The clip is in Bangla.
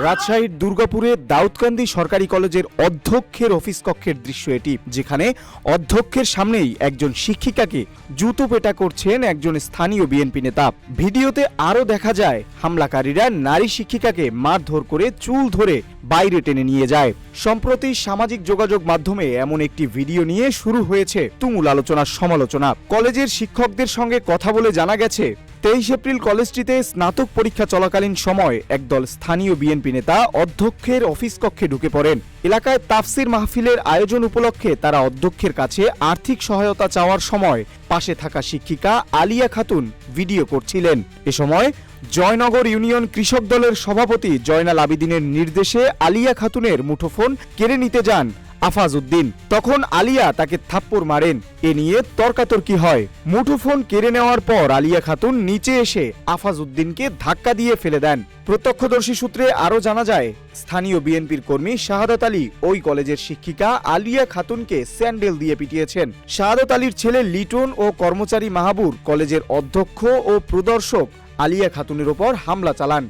রাজশাহীর দুর্গাপুরে দাউদকান্দি সরকারি কলেজের অধ্যক্ষের অফিস কক্ষের দৃশ্য এটি, যেখানে অধ্যক্ষের সামনেই একজন শিক্ষিকাকে জুতো পেটা করছেন একজন স্থানীয় বিএনপি নেতা। ভিডিওতে আরও দেখা যায় হামলাকারীরা নারী শিক্ষিকাকে মারধর করে চুল ধরে বাইরে টেনে নিয়ে যায়। সম্প্রতি সামাজিক যোগাযোগ মাধ্যমে এমন একটি ভিডিও নিয়ে শুরু হয়েছে তুমুল আলোচনার সমালোচনা। কলেজের শিক্ষকদের সঙ্গে কথা বলে জানা গেছে 23 এপ্রিল কলেজটিতে স্নাতক পরীক্ষা চলাকালীন সময় একদল স্থানীয় বিএনপি নেতা অধ্যক্ষের অফিস কক্ষে ঢুকে পড়েন। এলাকায় তাফসির মাহফিলের আয়োজন উপলক্ষে তারা অধ্যক্ষের কাছে আর্থিক সহায়তা চাওয়ার সময় পাশে থাকা শিক্ষিকা আলিয়া খাতুন ভিডিও করছিলেন। এ সময় জয়নগর ইউনিয়ন কৃষক দলের সভাপতি জয়নাল আবিদিনের নির্দেশে আলিয়া খাতুনের মুঠোফোন কেড়ে নিতে যান আফাজ উদ্দিন। তখন আলিয়া তাকে থাপ্পড় মারেন। এ নিয়ে তর্কাতর্কি হয়। মুঠোফোন কেড়ে নেওয়ার পর আলিয়া খাতুন নিচে এসে আফাজ উদ্দিনকে ধাক্কা দিয়ে ফেলে দেন। প্রত্যক্ষদর্শী সূত্রে আরও জানা যায়, স্থানীয় বিএনপির কর্মী শাহাদাত আলী ওই কলেজের শিক্ষিকা আলিয়া খাতুনকে স্যান্ডেল দিয়ে পিটিয়েছেন। শাহাদাত আলীর ছেলে লিটন ও কর্মচারী মাহাবুর কলেজের অধ্যক্ষ ও প্রদর্শক আলিয়া খাতুনের ওপর হামলা চালান।